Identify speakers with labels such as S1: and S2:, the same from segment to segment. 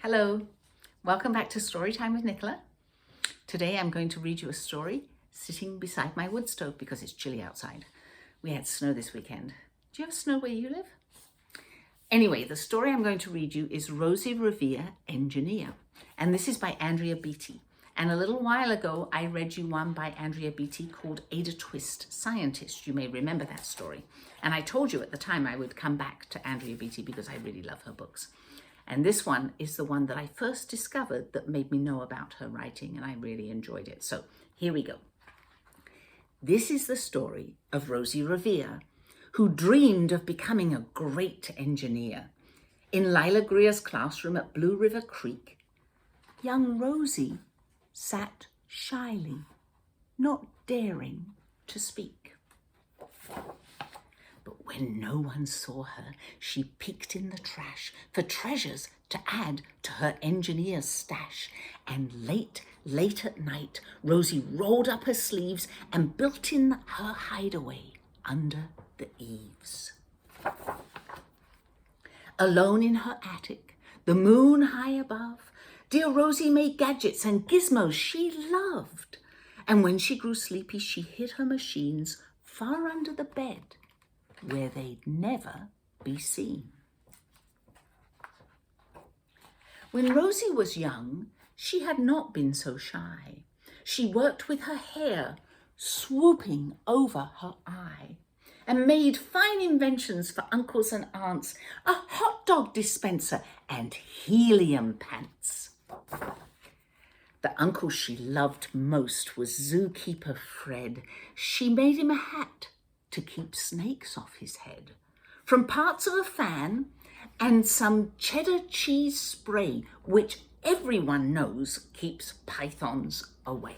S1: Hello, welcome back to Storytime with Nicola. Today I'm going to read you a story sitting beside my wood stove because it's chilly outside. We had snow this weekend. Do you have snow where you live? Anyway, the story I'm going to read you is Rosie Revere, Engineer. And this is by Andrea Beaty. And a little while ago, I read you one by Andrea Beaty called Ada Twist, Scientist. You may remember that story. And I told you at the time I would come back to Andrea Beaty because I really love her books. And this one is the one that I first discovered that made me know about her writing, and I really enjoyed it. So here we go. This is the story of Rosie Revere, who dreamed of becoming a great engineer. In Lila Greer's classroom at Blue River Creek, young Rosie sat shyly, not daring to speak. But when no one saw her, she peeked in the trash for treasures to add to her engineer's stash. And late at night, Rosie rolled up her sleeves and built in her hideaway under the eaves. Alone in her attic, the moon high above, dear Rosie made gadgets and gizmos she loved. And when she grew sleepy, she hid her machines far under the bed, where they'd never be seen. When Rosie was young, she had not been so shy. She worked with her hair swooping over her eye and made fine inventions for uncles and aunts, a hot dog dispenser and helium pants. The uncle she loved most was zookeeper Fred. She made him a hat to keep snakes off his head, from parts of a fan and some cheddar cheese spray, which everyone knows keeps pythons away.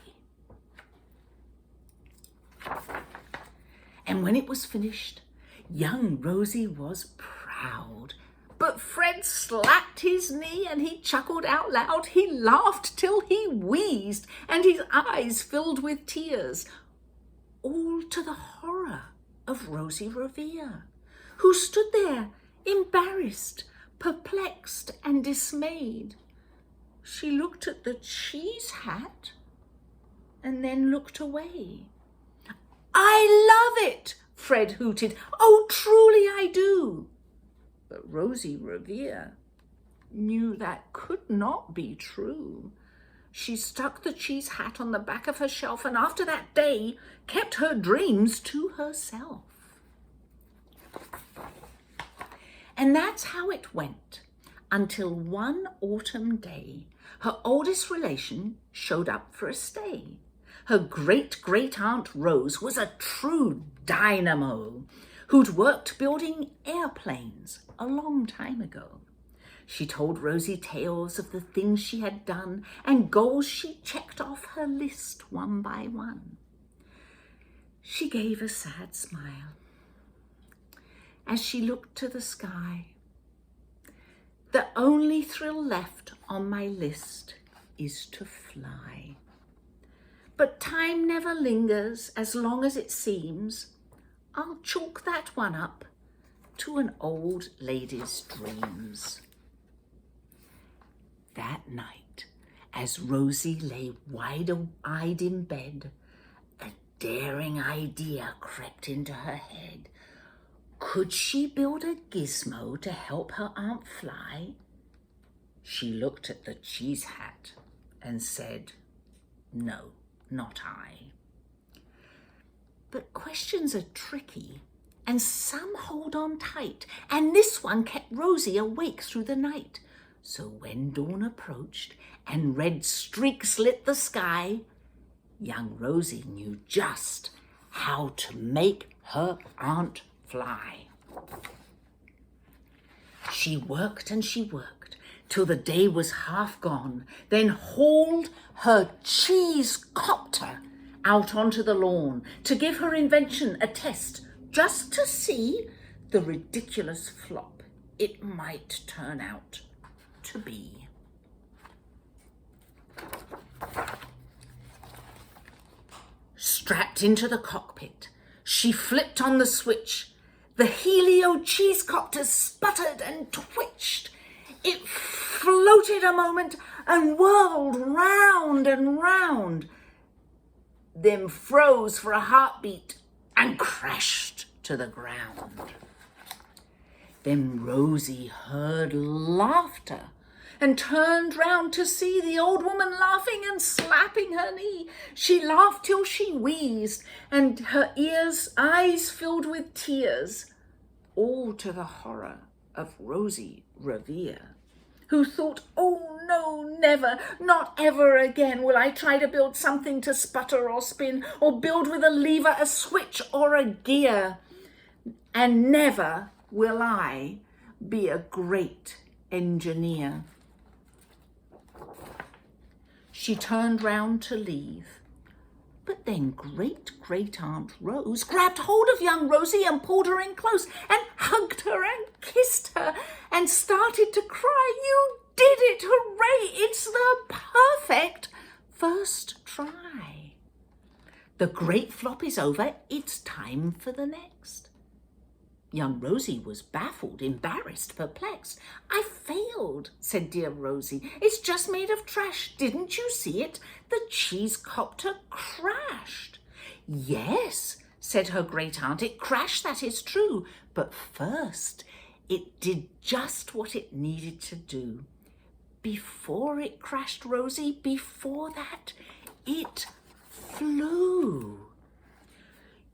S1: And when it was finished, young Rosie was proud. But Fred slapped his knee and he chuckled out loud. He laughed till he wheezed and his eyes filled with tears, all to the horror of Rosie Revere, who stood there embarrassed, perplexed and dismayed. She looked at the cheese hat and then looked away. "I love it," Fred hooted. "Oh, truly I do." But Rosie Revere knew that could not be true. She stuck the cheese hat on the back of her shelf and after that day kept her dreams to herself. And that's how it went until one autumn day, her oldest relation showed up for a stay. Her great-great-aunt Rose was a true dynamo who'd worked building airplanes a long time ago. She told Rosie tales of the things she had done and goals she checked off her list one by one. She gave a sad smile as she looked to the sky. "The only thrill left on my list is to fly. But time never lingers as long as it seems. I'll chalk that one up to an old lady's dreams." That night, as Rosie lay wide-eyed in bed, a daring idea crept into her head. Could she build a gizmo to help her aunt fly? She looked at the cheese hat and said, "No, not I." But questions are tricky, and some hold on tight, and this one kept Rosie awake through the night. So when dawn approached and red streaks lit the sky, young Rosie knew just how to make her aunt fly. She worked and she worked till the day was half gone, then hauled her cheese copter out onto the lawn to give her invention a test, just to see the ridiculous flop it might turn out to be. Strapped into the cockpit, she flipped on the switch. The helio cheese copter sputtered and twitched. It floated floated a moment and whirled round and round, then froze for a heartbeat and crashed to the ground. Then Rosie heard laughter and turned round to see the old woman laughing and slapping her knee. She laughed till she wheezed and her eyes filled with tears, all to the horror of Rosie Revere, who thought, "Oh no, never, not ever again will I try to build something to sputter or spin, or build with a lever, a switch or a gear. And never will I be a great engineer." She turned round to leave, but then Great-Great-Aunt Rose grabbed hold of young Rosie and pulled her in close and hugged her and kissed her and started to cry. "You did it! Hooray! It's the perfect first try. The great flop is over. It's time for the next." Young Rosie was baffled, embarrassed, perplexed. "I failed," said dear Rosie. "It's just made of trash. Didn't you see it? The cheese copter crashed." "Yes," said her great aunt, "it crashed, that is true. But first, it did just what it needed to do. Before it crashed, Rosie, before that, it flew.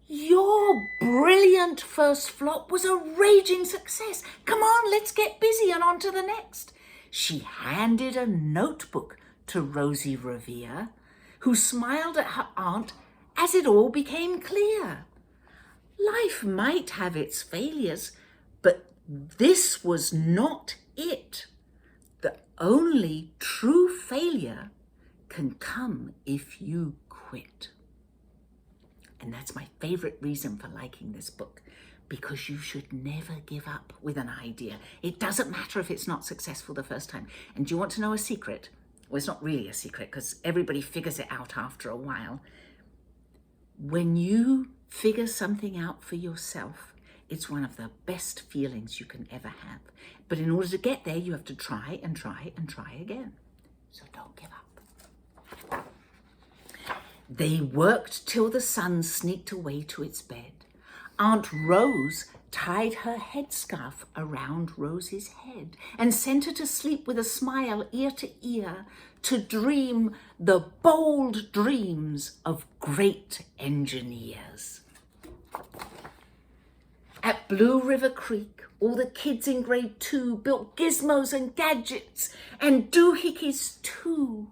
S1: Your brilliant first flop was a raging success. Come on, let's get busy and on to the next." She handed a notebook to Rosie Revere, who smiled at her aunt as it all became clear. Life might have its failures, but this was not it. The only true failure can come if you quit. And that's my favorite reason for liking this book, because you should never give up with an idea. It doesn't matter if it's not successful the first time. And do you want to know a secret? Well, it's not really a secret because everybody figures it out after a while. When you figure something out for yourself, it's one of the best feelings you can ever have. But in order to get there, you have to try and try and try again. So don't give up. They worked till the sun sneaked away to its bed. Aunt Rose tied her headscarf around Rosie's head and sent her to sleep with a smile ear to ear, to dream the bold dreams of great engineers. At Blue River Creek, all the kids in grade 2 built gizmos and gadgets and doohickeys too.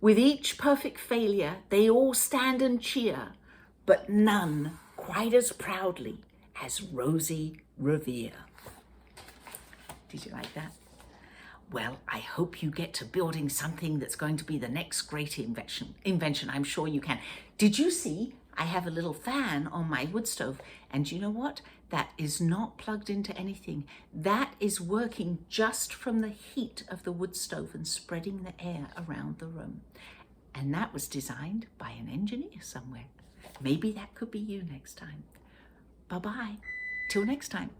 S1: With each perfect failure, they all stand and cheer, but none quite as proudly as Rosie Revere. Did you like that? Well, I hope you get to building something that's going to be the next great invention. I'm sure you can. Did you see I have a little fan on my wood stove? And you know what? That is not plugged into anything. That is working just from the heat of the wood stove and spreading the air around the room. And that was designed by an engineer somewhere. Maybe that could be you next time. Bye-bye. Till next time.